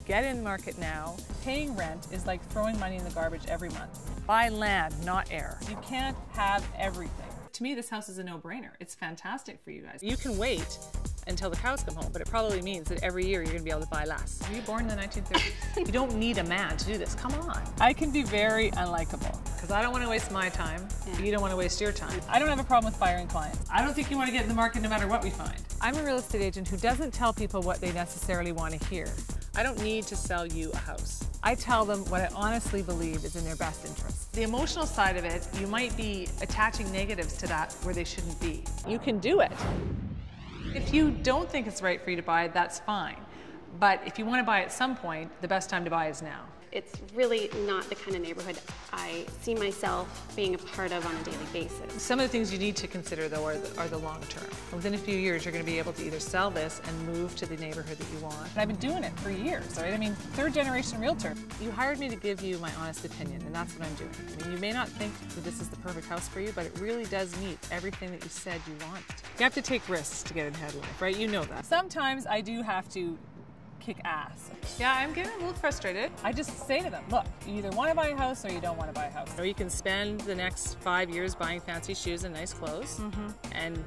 Get in the market now. Paying rent is like throwing money in the garbage every month. Buy land, not air. You can't have everything. To me, this house is a no-brainer. It's fantastic for you guys. You can wait until the cows come home, but it probably means that every year you're going to be able to buy less. Were you born in the 1930s? You don't need a man to do this. Come on. I can be very unlikable because I don't want to waste my time. Yeah. You don't want to waste your time. I don't have a problem with firing clients. I don't think you want to get in the market no matter what we find. I'm a real estate agent who doesn't tell people what they necessarily want to hear. I don't need to sell you a house. I tell them what I honestly believe is in their best interest. The emotional side of it, you might be attaching negatives to that where they shouldn't be. You can do it. If you don't think it's right for you to buy, that's fine. But if you want to buy at some point, the best time to buy is now. It's really not the kind of neighborhood I see myself being a part of on a daily basis. Some of the things you need to consider, though, are the long term. Within a few years, you're going to be able to either sell this and move to the neighborhood that you want. And I've been doing it for years, right? I mean, third-generation realtor. You hired me to give you my honest opinion, and that's what I'm doing. I mean, you may not think that this is the perfect house for you, but it really does meet everything that you said you want. You have to take risks to get ahead in life, right? You know that. Sometimes I do have to kick ass. Yeah, I'm getting a little frustrated. I just say to them, look, you either want to buy a house or you don't want to buy a house. Or you can spend the next 5 years buying fancy shoes and nice clothes and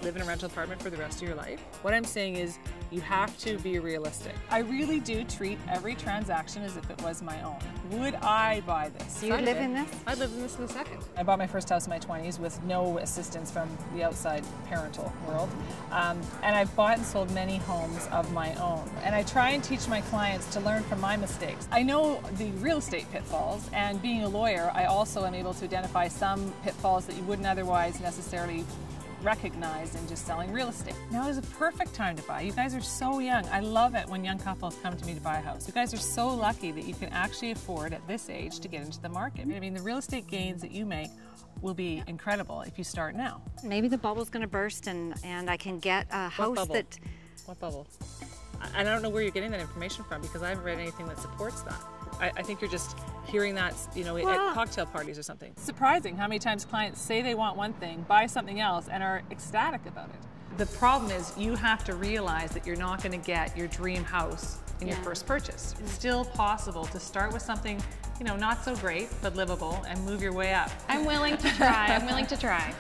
live in a rental apartment for the rest of your life. What I'm saying is you have to be realistic. I really do treat every transaction as if it was my own. Would I buy this? Do you live in this? I'd live in this in a second. I bought my first house in my 20s with no assistance from the outside parental world. And I've bought and sold many homes of my own. And I try and teach my clients to learn from my mistakes. I know the real estate pitfalls, and being a lawyer, I also am able to identify some pitfalls that you wouldn't otherwise necessarily recognize in just selling real estate. Now is a perfect time to buy. You guys are so young. I love it when young couples come to me to buy a house. You guys are so lucky that you can actually afford at this age to get into the market. I mean, the real estate gains that you make will be incredible if you start now. Maybe the bubble's going to burst and I can get a house that... What bubble? I don't know where you're getting that information from because I haven't read anything that supports that. I think you're just hearing that, you know, at cocktail parties or something. It's surprising how many times clients say they want one thing, buy something else, and are ecstatic about it. The problem is you have to realize that you're not going to get your dream house in your first purchase. It's still possible to start with something, you know, not so great, but livable, and move your way up. I'm willing to try. I'm willing to try.